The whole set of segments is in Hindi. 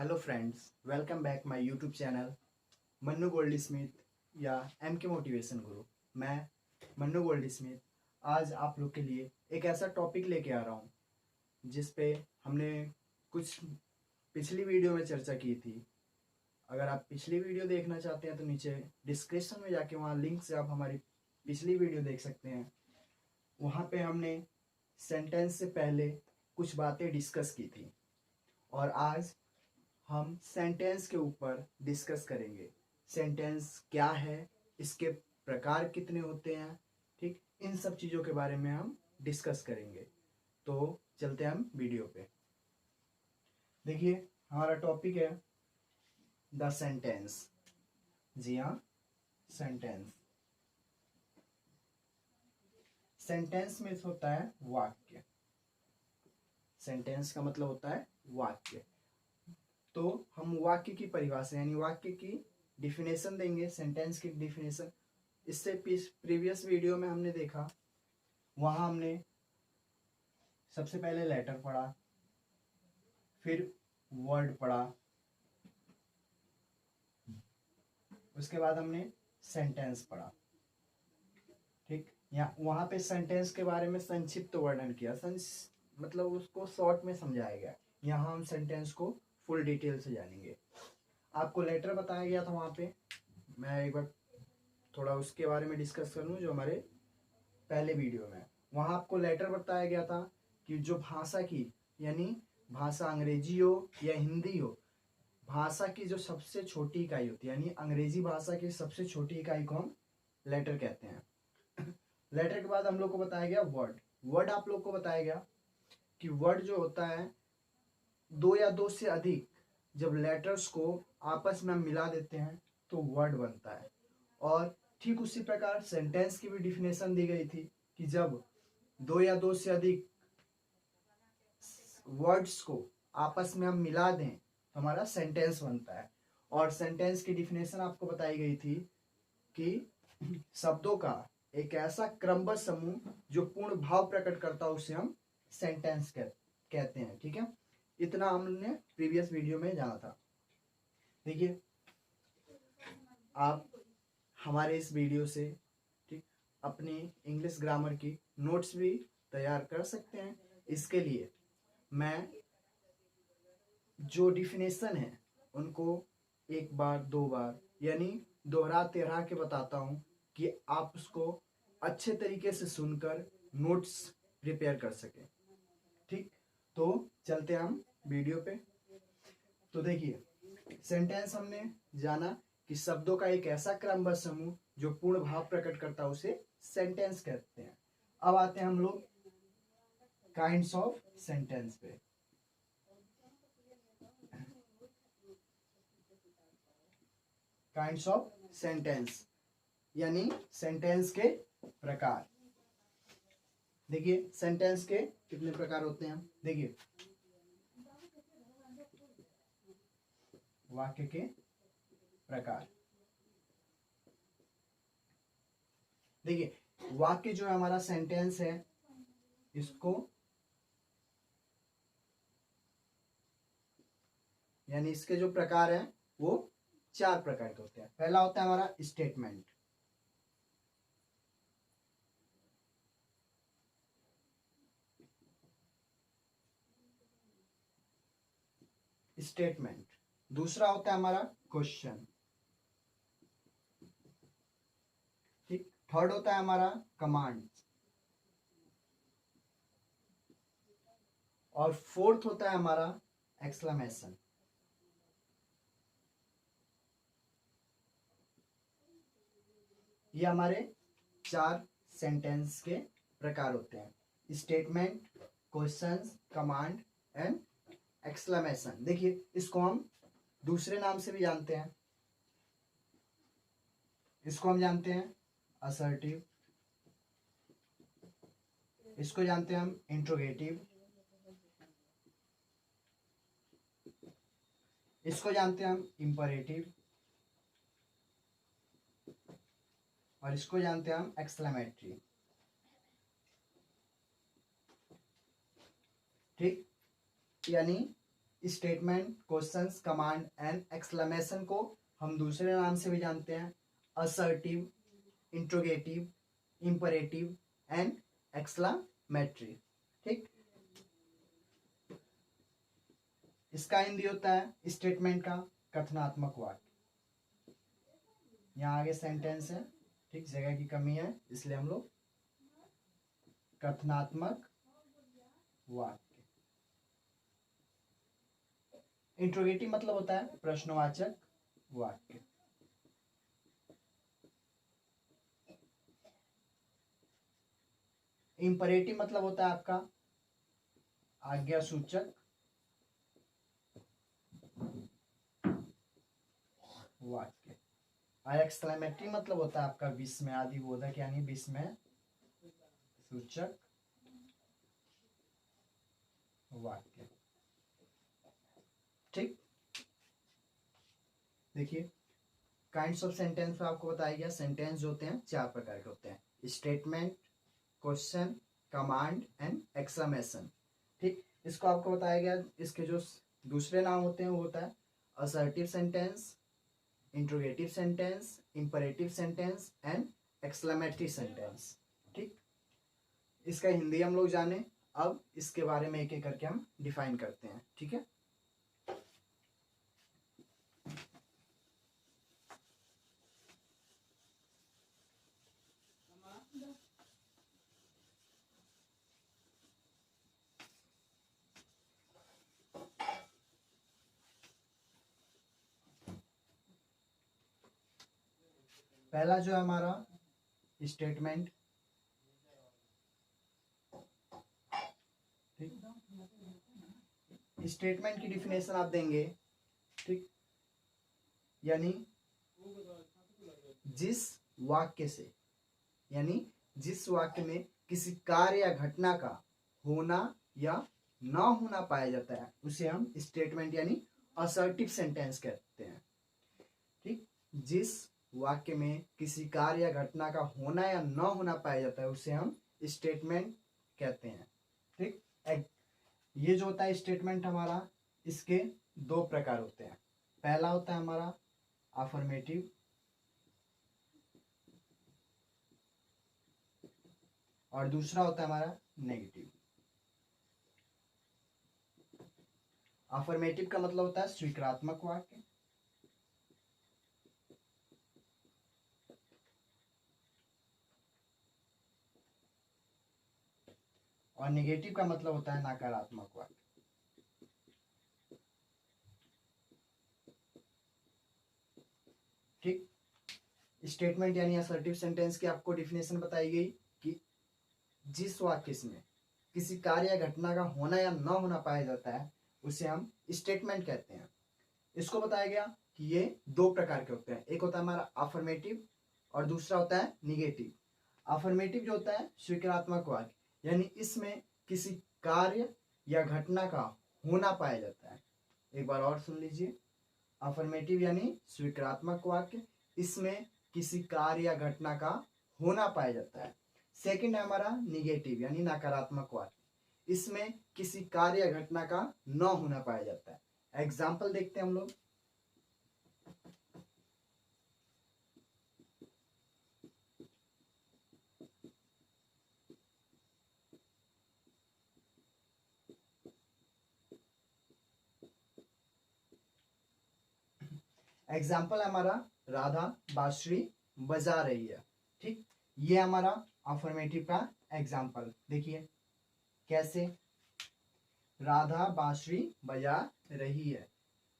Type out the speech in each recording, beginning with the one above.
Hello friends, welcome back my YouTube channel Mannu Goldie Smith या एम के मोटिवेशन गुरु। मैं मन्नू गोल्डी स्मिथ आज आप लोग के लिए एक ऐसा टॉपिक लेके आ रहा हूँ जिस पे हमने कुछ पिछली वीडियो में चर्चा की थी। अगर आप पिछली वीडियो देखना चाहते हैं तो नीचे डिस्क्रिप्शन में जाके वहाँ लिंक से आप हमारी पिछली वीडियो देख सकते हैं। वहाँ पे हमने सेंटेंस से पहले कुछ बातें डिस्कस की थी और आज हम सेंटेंस के ऊपर डिस्कस करेंगे। सेंटेंस क्या है, इसके प्रकार कितने होते हैं, ठीक, इन सब चीज़ों के बारे में हम डिस्कस करेंगे। तो चलते हैं हम वीडियो पे। देखिए, हमारा टॉपिक है द सेंटेंस। जी हाँ, सेंटेंस। सेंटेंस में होता है वाक्य। सेंटेंस का मतलब होता है वाक्य। तो हम वाक्य की परिभाषा यानी वाक्य की डिफिनेशन देंगे। सेंटेंस की डिफिनेशन इससे प्रीवियस वीडियो में हमने देखा, वहां हमने सबसे पहले लेटर पढ़ा, फिर वर्ड पढ़ा, उसके बाद हमने सेंटेंस पढ़ा। ठीक, यहाँ वहां पे सेंटेंस के बारे में संक्षिप्त वर्णन किया, मतलब उसको शॉर्ट में समझाया गया। यहाँ हम सेंटेंस को फुल डिटेल से जानेंगे। आपको लेटर बताया गया था वहां पे, मैं एक बार थोड़ा उसके बारे में डिस्कस कर लूँ। जो हमारे पहले वीडियो में वहाँ आपको लेटर बताया गया था कि जो भाषा की यानी भाषा अंग्रेजी हो या हिंदी हो, भाषा की जो सबसे छोटी इकाई होती है यानी अंग्रेजी भाषा की सबसे छोटी इकाई को हम लेटर कहते हैं। लेटर के बाद हम लोग को बताया गया वर्ड। वर्ड आप लोग को बताया गया कि वर्ड जो होता है, दो या दो से अधिक जब लेटर्स को आपस में मिला देते हैं तो वर्ड बनता है। और ठीक उसी प्रकार सेंटेंस की भी डिफिनेशन दी गई थी कि जब दो या दो से अधिक वर्ड्स को आपस में हम मिला दें तो हमारा सेंटेंस बनता है। और सेंटेंस की डिफिनेशन आपको बताई गई थी कि शब्दों का एक ऐसा क्रमबद्ध समूह जो पूर्ण भाव प्रकट करता है उसे हम सेंटेंस कहते हैं। ठीक है, इतना हमने प्रीवियस वीडियो में जाना था। देखिए, आप हमारे इस वीडियो से ठीक अपनी इंग्लिश ग्रामर की नोट्स भी तैयार कर सकते हैं। इसके लिए मैं जो डिफिनेशन है उनको एक बार दो बार यानी दोहरा तिहरा के बताता हूँ कि आप उसको अच्छे तरीके से सुनकर नोट्स प्रिपेयर कर सकें। ठीक, तो चलते हैं हम वीडियो पे। तो देखिए, सेंटेंस हमने जाना कि शब्दों का एक ऐसा क्रमबद्ध समूह जो पूर्ण भाव प्रकट करता है उसे सेंटेंस कहते हैं। अब आते हैं हम लोग काइंड्स ऑफ सेंटेंस पे। काइंड्स ऑफ सेंटेंस यानी सेंटेंस के प्रकार। देखिए, सेंटेंस के कितने प्रकार होते हैं। देखिए, वाक्य के प्रकार। देखिए, वाक्य जो है हमारा सेंटेंस है, इसको यानी इसके जो प्रकार हैं वो चार प्रकार के होते हैं। पहला होता है हमारा स्टेटमेंट। स्टेटमेंट। दूसरा होता है हमारा क्वेश्चन। ठीक, थर्ड होता है हमारा कमांड। और फोर्थ होता है हमारा एक्सक्लेमेशन। ये हमारे चार सेंटेंस के प्रकार होते हैं: statement, questions, command and exclamation. देखिए, इसको हम दूसरे नाम से भी जानते हैं। इसको हम जानते हैं असर्टिव, इसको जानते हैं हम इंट्रोगेटिव, इसको जानते हैं हम इंपरेटिव और इसको जानते हैं हम एक्सक्लेमेटरी। ठीक, यानी statement, questions, command and exclamation को हम दूसरे नाम से भी जानते हैं, assertive, interrogative, imperative and exclamatory. ठीक, इसका हिंदी होता है स्टेटमेंट का कथनात्मक वाक्य। यहाँ आगे सेंटेंस है, ठीक, जगह की कमी है इसलिए हम लोग कथनात्मक वाक्य। इंट्रोगेटिव मतलब होता है प्रश्नवाचक वाक्य। इंपरेटिव मतलब होता है आपका आज्ञा सूचक वाक्य। और एक्सक्लेमेटरी मतलब होता है आपका विस्मयादि बोधक यानी विस्मय सूचक वाक्य। ठीक, देखिए काइंड्स ऑफ सेंटेंस में आपको बताया गया सेंटेंस जो होते हैं 4 प्रकार के होते हैं, statement, question, command and exclamation. ठीक, इसको आपको बताया गया, इसके जो दूसरे नाम होते हैं वो होता है assertive sentence, interrogative sentence, imperative sentence and exclamatory sentence. ठीक, इसका हिंदी हम लोग जाने, अब इसके बारे में एक एक करके हम डिफाइन करते हैं। ठीक है, पहला जो है हमारा स्टेटमेंट। ठीक, स्टेटमेंट की डिफिनेशन आप देंगे, ठीक, यानी जिस वाक्य से, यानी जिस वाक्य में किसी कार्य या घटना का होना या ना होना पाया जाता है उसे हम स्टेटमेंट यानी असर्टिव सेंटेंस कहते हैं। ठीक, जिस वाक्य में किसी कार्य या घटना का होना या ना होना पाया जाता है उसे हम स्टेटमेंट कहते हैं। ठीक, ये जो होता है स्टेटमेंट हमारा, इसके 2 प्रकार होते हैं। पहला होता है हमारा अफर्मेटिव और दूसरा होता है हमारा नेगेटिव। अफर्मेटिव का मतलब होता है स्वीकारात्मक वाक्य और नेगेटिव का मतलब होता है नकारात्मक वाक्य। ठीक, स्टेटमेंट यानी असर्टिव सेंटेंस की आपको डिफिनेशन बताई गई कि जिस वाक्य में किसी कार्य या घटना का होना या ना होना पाया जाता है उसे हम स्टेटमेंट कहते हैं। इसको बताया गया कि ये 2 प्रकार के होते हैं, एक होता है हमारा अफर्मेटिव और दूसरा होता है निगेटिव। अफर्मेटिव जो होता है स्वीकारात्मक वाक्य, यानी इसमें किसी कार्य या घटना का होना पाया जाता है। एक बार और सुन लीजिए, अफर्मेटिव यानी स्वीकारात्मक वाक्य, इसमें किसी कार्य या घटना का होना पाया जाता है। सेकंड है हमारा निगेटिव यानी नकारात्मक वाक्य, इसमें किसी कार्य या घटना का न होना पाया जाता है। एग्जाम्पल देखते हैं हम लोग। एग्जाम्पल है हमारा राधा बांसुरी बजा रही है। ठीक, ये हमारा अफर्मेटिव का एग्जाम्पल। देखिए कैसे, राधा बांसुरी बजा रही है।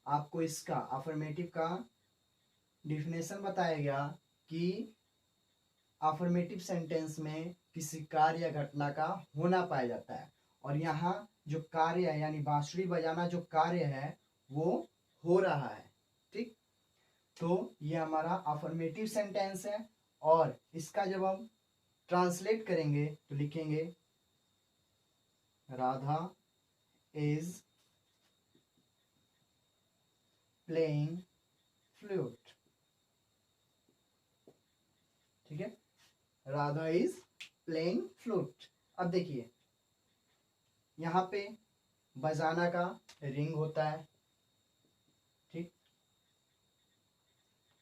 आपको इसका अफर्मेटिव का डिफिनेशन बताया गया कि अफर्मेटिव सेंटेंस में किसी कार्य या घटना का होना पाया जाता है और यहाँ जो कार्य है यानी बांसुरी बजाना जो कार्य है वो हो रहा है। ठीक, तो ये हमारा अफर्मेटिव सेंटेंस है और इसका जब हम ट्रांसलेट करेंगे तो लिखेंगे राधा इज प्लेइंग फ्लूट। ठीक है, राधा इज प्लेइंग फ्लूट। अब देखिए यहाँ पे बजाना का रिंग होता है, ठीक,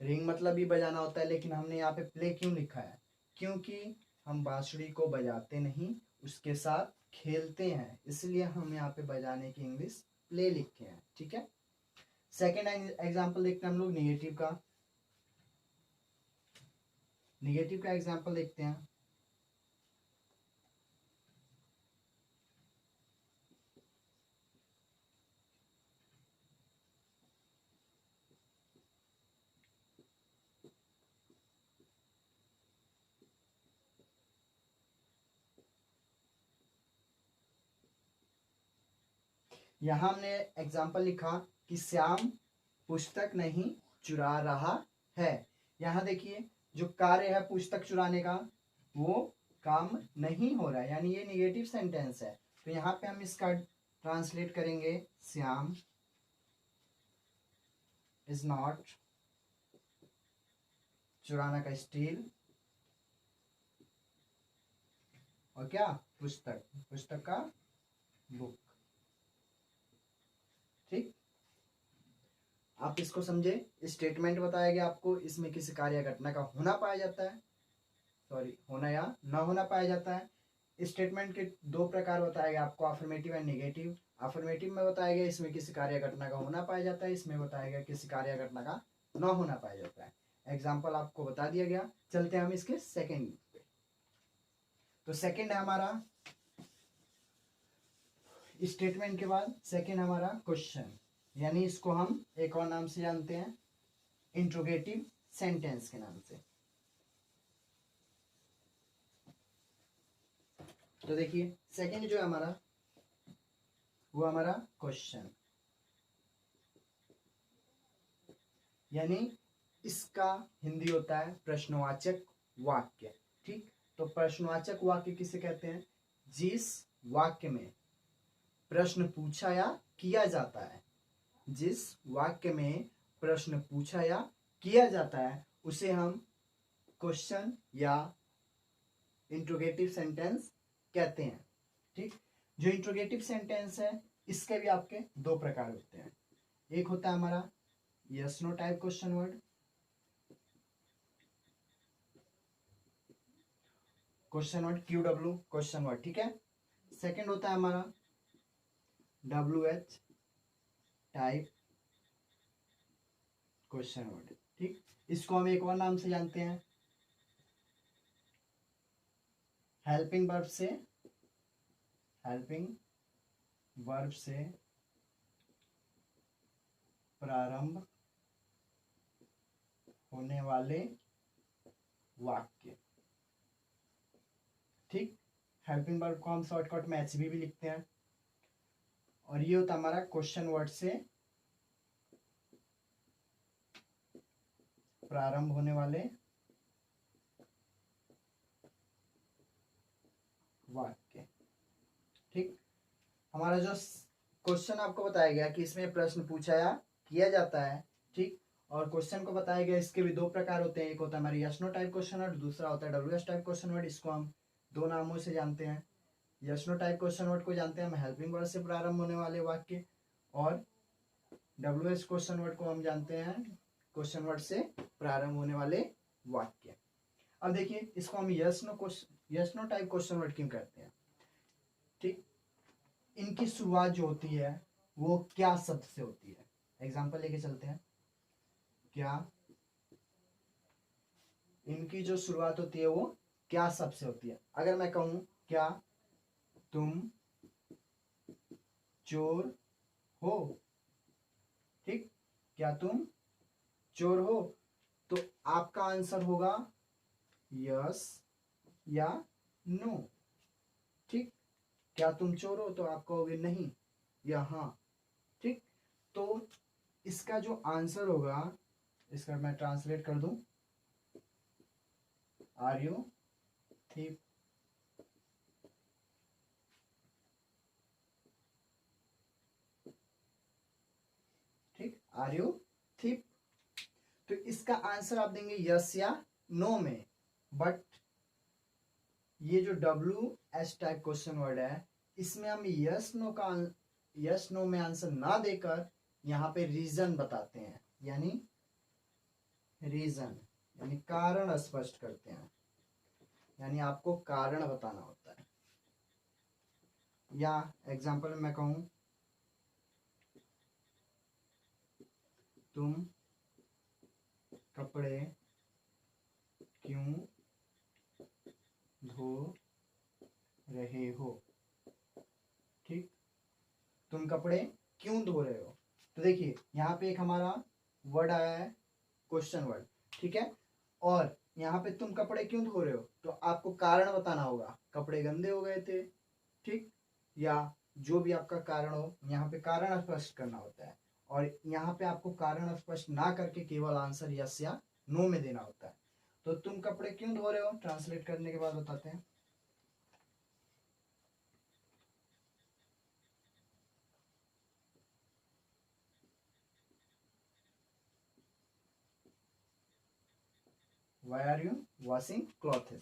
रिंग मतलब ही बजाना होता है, लेकिन हमने यहाँ पे प्ले क्यों लिखा है? क्योंकि हम बांसुरी को बजाते नहीं, उसके साथ खेलते हैं, इसलिए हम यहाँ पे बजाने की इंग्लिश प्ले लिखे हैं, ठीक है। सेकेंड एग्जाम्पल देखते हैं हम लोग निगेटिव का। निगेटिव का एग्जाम्पल देखते हैं। यहां हमने एग्जाम्पल लिखा कि श्याम पुस्तक नहीं चुरा रहा है। यहां देखिए जो कार्य है पुस्तक चुराने का वो काम नहीं हो रहा है, यानी ये निगेटिव सेंटेंस है। तो यहाँ पे हम इसका ट्रांसलेट करेंगे, श्याम इज नॉट, चुराना का स्टील, और क्या, पुस्तक, पुस्तक का बुक, ठीक। आप इसको समझे, स्टेटमेंट बताया गया आपको, इसमें किसी कार्य घटना का होना पाया जाता है, सॉरी होना या ना होना पाया जाता है। स्टेटमेंट के दो प्रकार बताया गया आपको, अफर्मेटिव एंड नेगेटिव। अफर्मेटिव में बताया गया इसमें किसी कार्य घटना का होना पाया जाता है, इसमें बताया गया किसी कार्य घटना का ना होना पाया जाता है। एग्जाम्पल आपको बता दिया गया। चलते हैं हम इसके सेकेंड पे। तो सेकेंड है हमारा स्टेटमेंट के बाद सेकेंड हमारा क्वेश्चन, यानी इसको हम एक और नाम से जानते हैं, इंट्रोगेटिव सेंटेंस के नाम से। तो देखिए सेकेंड जो है हमारा वो हमारा क्वेश्चन, यानी इसका हिंदी होता है प्रश्नवाचक वाक्य, ठीक। तो प्रश्नवाचक वाक्य किसे कहते हैं? जिस वाक्य में प्रश्न पूछा या किया जाता है, जिस वाक्य में प्रश्न पूछा या किया जाता है उसे हम क्वेश्चन या इंट्रोगेटिव सेंटेंस कहते हैं, ठीक। जो इंट्रोगेटिव सेंटेंस है इसके भी आपके दो प्रकार होते हैं। एक होता है हमारा yes no type question word, question word QW question word, ठीक है। सेकंड होता है हमारा WH टाइप क्वेश्चन वर्ड, ठीक। इसको हम एक और नाम से जानते हैं, हेल्पिंग वर्ब से, हेल्पिंग वर्ब से प्रारंभ होने वाले वाक्य, ठीक। हेल्पिंग वर्ब को हम शॉर्टकट में HB भी लिखते हैं। और ये होता हमारा क्वेश्चन वर्ड से प्रारंभ होने वाले वाक्य, ठीक। हमारा जो क्वेश्चन आपको बताया गया कि इसमें प्रश्न पूछा या किया जाता है, ठीक। और क्वेश्चन को बताया गया इसके भी दो प्रकार होते हैं, एक होता है हमारी yes no type question word, दूसरा होता है WH टाइप क्वेश्चन वर्ड। इसको हम दो नामों से जानते हैं। Yes no type question word को जानते हैं हम हेल्पिंग वर्ड से प्रारंभ होने वाले वाक्य, और WH क्वेश्चन वर्ड को हम जानते हैं क्वेश्चन वर्ड से प्रारंभ होने वाले वाक्य। अब देखिए इसको हम yes no type question word क्यों कहते हैं, ठीक। इनकी शुरुआत जो होती है वो क्या शब्द से होती है? एग्जाम्पल लेके चलते हैं। क्या, इनकी जो शुरुआत होती है वो क्या शब्द से होती है? अगर मैं कहूं क्या तुम चोर हो, ठीक, क्या तुम चोर हो, तो आपका आंसर होगा यस या नो, ठीक। क्या तुम चोर हो तो आप कहोगे नहीं या हाँ, ठीक। तो इसका जो आंसर होगा, इसका मैं ट्रांसलेट कर दूं, आर यू थीप, ठीक, आर यू थीप। तो इसका आंसर आप देंगे यस या नो में, बट ये जो WH टाइप क्वेश्चन वर्ड है इसमें हम यस नो का यस नो में आंसर ना देकर यहाँ पे रीजन बताते हैं, यानी रीजन यानी कारण स्पष्ट करते हैं, यानी आपको कारण बताना होता है। या एग्जांपल में मैं कहूं, तुम कपड़े क्यों धो रहे हो, ठीक, तुम कपड़े क्यों धो रहे हो। तो देखिए यहाँ पे एक हमारा वर्ड आया है, क्वेश्चन वर्ड, ठीक है, और यहाँ पे तुम कपड़े क्यों धो रहे हो, तो आपको कारण बताना होगा, कपड़े गंदे हो गए थे, ठीक, या जो भी आपका कारण हो, यहाँ पे कारण स्पष्ट करना होता है। और यहाँ पे आपको कारण स्पष्ट ना करके केवल आंसर यस या नो में देना होता है। तो तुम कपड़े क्यों धो रहे हो, ट्रांसलेट करने के बाद बताते हैं। Why are you washing clothes,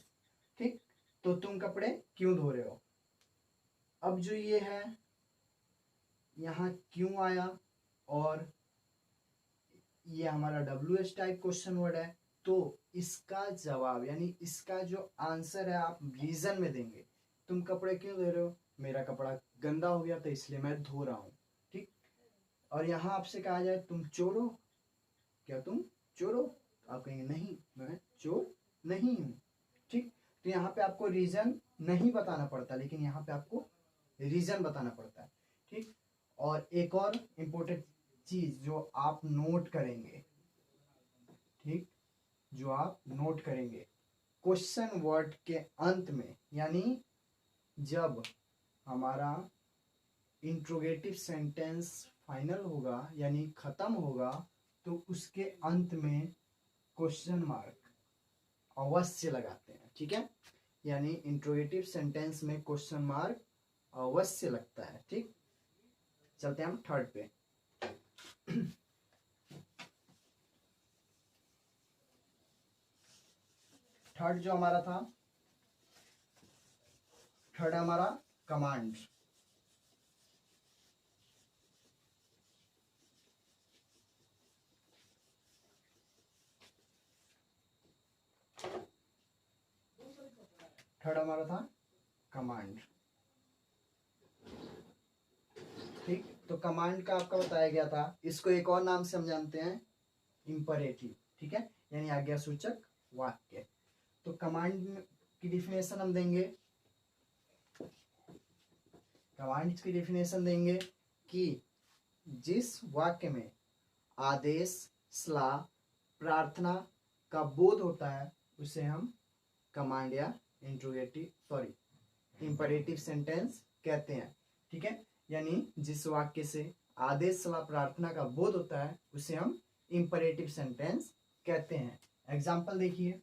ठीक, तो तुम कपड़े क्यों धो रहे हो। अब जो ये है यहाँ क्यों आया, और ये हमारा WH टाइप क्वेश्चन वर्ड है, तो इसका जवाब यानी इसका जो आंसर है आप रीजन में देंगे। तुम कपड़े क्यों धो रहे हो, मेरा कपड़ा गंदा हो गया तो इसलिए मैं धो रहा हूँ, ठीक। और यहाँ आपसे कहा जाए तुम चोर हो, क्या तुम चोर हो, तो आप कहेंगे नहीं मैं चोर नहीं हूँ, ठीक। तो यहाँ पे आपको रीजन नहीं बताना पड़ता, लेकिन यहाँ पे आपको रीजन बताना पड़ता है, ठीक। और एक और इम्पोर्टेंट चीज जो आप नोट करेंगे, ठीक, जो आप नोट करेंगे क्वेश्चन वर्ड के अंत में, यानी जब हमारा इंट्रोगेटिव सेंटेंस फाइनल होगा यानी खत्म होगा, तो उसके अंत में क्वेश्चन मार्क अवश्य लगाते हैं, ठीक है, यानी इंट्रोगेटिव सेंटेंस में क्वेश्चन मार्क अवश्य लगता है, ठीक। चलते हैं हम थर्ड पे। थर्ड जो हमारा था, थर्ड हमारा कमांड। थर्ड हमारा था कमांड, ठीक। तो कमांड का आपका बताया गया था, इसको एक और नाम से हम जानते हैं इंपरेटिव, ठीक है, यानी आज्ञा सूचक वाक्य। तो कमांड की डिफिनेशन हम देंगे, कमांड की डिफिनेशन देंगे कि जिस वाक्य में आदेश सलाह प्रार्थना का बोध होता है उसे हम कमांड या इंपरेटिव सेंटेंस कहते हैं, ठीक है, यानी जिस वाक्य से आदेश सलाह प्रार्थना का बोध होता है उसे हम इंपरेटिव सेंटेंस कहते हैं। एग्जाम्पल देखिए,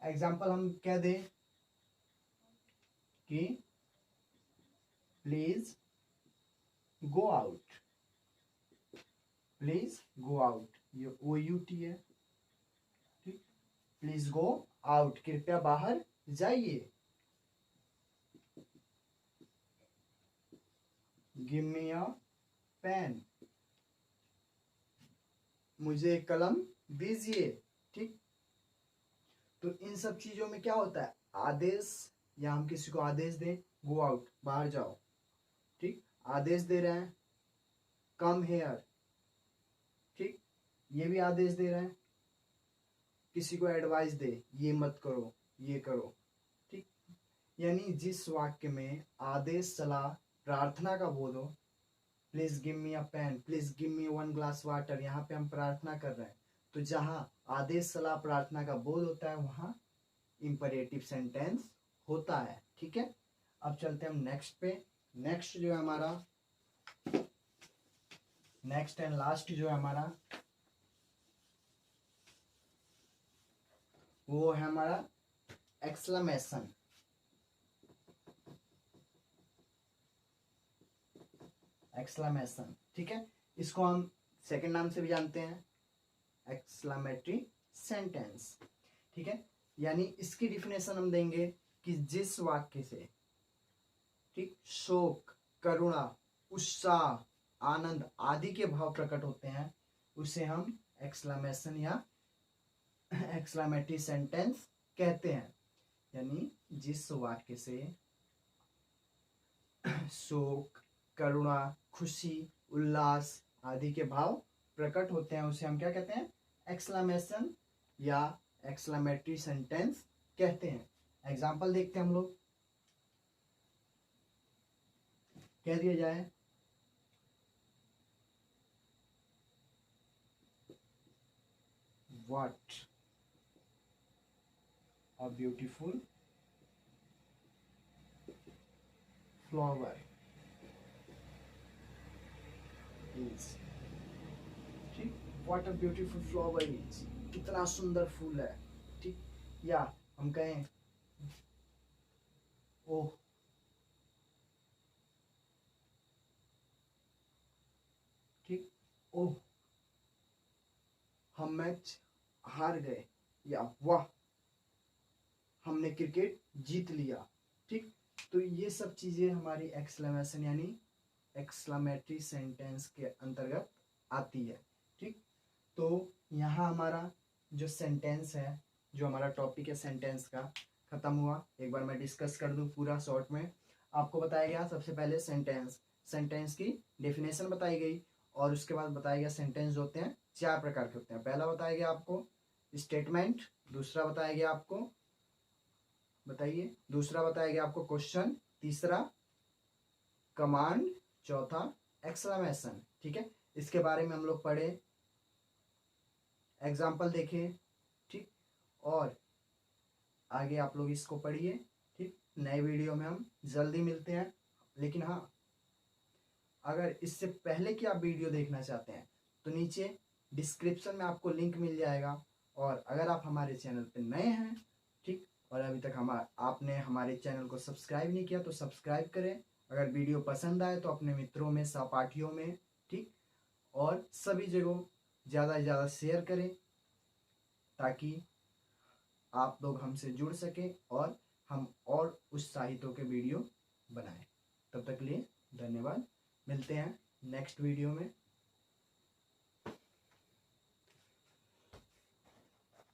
एग्जाम्पल हम कह दें कि please go out, please go out, ये OUT है, ठीक, प्लीज गो आउट, कृपया बाहर जाइए। गिव मी अ पेन, मुझे एक कलम दीजिए, ठीक। तो इन सब चीजों में क्या होता है, आदेश, या हम किसी को आदेश दें गो आउट बाहर जाओ, ठीक, आदेश दे रहे हैं कम हेयर, ठीक, ये भी आदेश दे रहे हैं। किसी को एडवाइस दे ये मत करो ये करो, ठीक, यानी जिस वाक्य में आदेश सलाह प्रार्थना का बोध हो, please give me a pen, please give me 1 glass water, यहाँ पे हम प्रार्थना कर रहे हैं, तो जहाँ आदेश सलाह प्रार्थना का बोध होता है वहाँ इंपरेटिव सेंटेंस होता है, ठीक है। अब चलते हैं हम नेक्स्ट पे। नेक्स्ट जो है हमारा, नेक्स्ट एंड लास्ट जो है हमारा, वो है हमारा एक्सक्लेमेशन। एक्सक्लेमेशन, ठीक है, इसको हम सेकंड नाम से भी जानते हैं एक्सक्लेमेटरी सेंटेंस, ठीक है, यानी इसकी डिफिनेशन हम देंगे कि जिस वाक्य से ठीक, शोक, करुणा, उत्साह, आनंद आदि के भाव प्रकट होते हैं, उसे हम एक्सक्लेमेशन या एक्सक्लेमेटरी सेंटेंस कहते हैं। यानी जिस वाक्य से शोक, करुणा, खुशी, उल्लास आदि के भाव प्रकट होते हैं, उसे हम क्या कहते हैं? एक्सक्लेमेशन या एक्सक्लेमेटरी सेंटेंस कहते हैं। एग्जाम्पल देखते हैं हम लोग। कह दिया जाए, what a beautiful flower is. ठीक, what a beautiful flower is, कितना सुंदर फूल है। ठीक, या हम कहें ओह, ठीक, ओह हम मैच हार गए, या वाह हमने क्रिकेट जीत लिया। ठीक, तो ये सब चीजें हमारी एक्सक्लेमेशन यानी एक्सक्लेमेटरी सेंटेंस के अंतर्गत आती है। ठीक, तो यहाँ हमारा जो सेंटेंस है, जो हमारा टॉपिक है सेंटेंस का, खत्म हुआ। एक बार मैं डिस्कस कर दूं पूरा शॉर्ट में। आपको बताया गया सबसे पहले सेंटेंस, सेंटेंस की डेफिनेशन बताई गई, और उसके बाद बताया गया सेंटेंस जो होते हैं 4 प्रकार के होते हैं। पहला बताया गया आपको स्टेटमेंट, दूसरा बताया गया आपको, बताइए, दूसरा बताया गया आपको क्वेश्चन, तीसरा कमांड, चौथा एक्सक्लेमेशन। ठीक है, इसके बारे में हम लोग पढ़े, एग्जाम्पल देखे। ठीक, और आगे आप लोग इसको पढ़िए। ठीक, नए वीडियो में हम जल्दी मिलते हैं। लेकिन हाँ, अगर इससे पहले कि आप वीडियो देखना चाहते हैं तो नीचे डिस्क्रिप्शन में आपको लिंक मिल जाएगा। और अगर आप हमारे चैनल पर नए हैं, ठीक, और अभी तक आपने हमारे चैनल को सब्सक्राइब नहीं किया तो सब्सक्राइब करें। अगर वीडियो पसंद आए तो अपने मित्रों में, सहपाठियों में, ठीक, और सभी जगहों ज़्यादा से ज़्यादा शेयर करें, ताकि आप लोग हमसे जुड़ सकें और हम और उत्साहितों के वीडियो बनाएं। तब तक लिए धन्यवाद, मिलते हैं नेक्स्ट वीडियो में।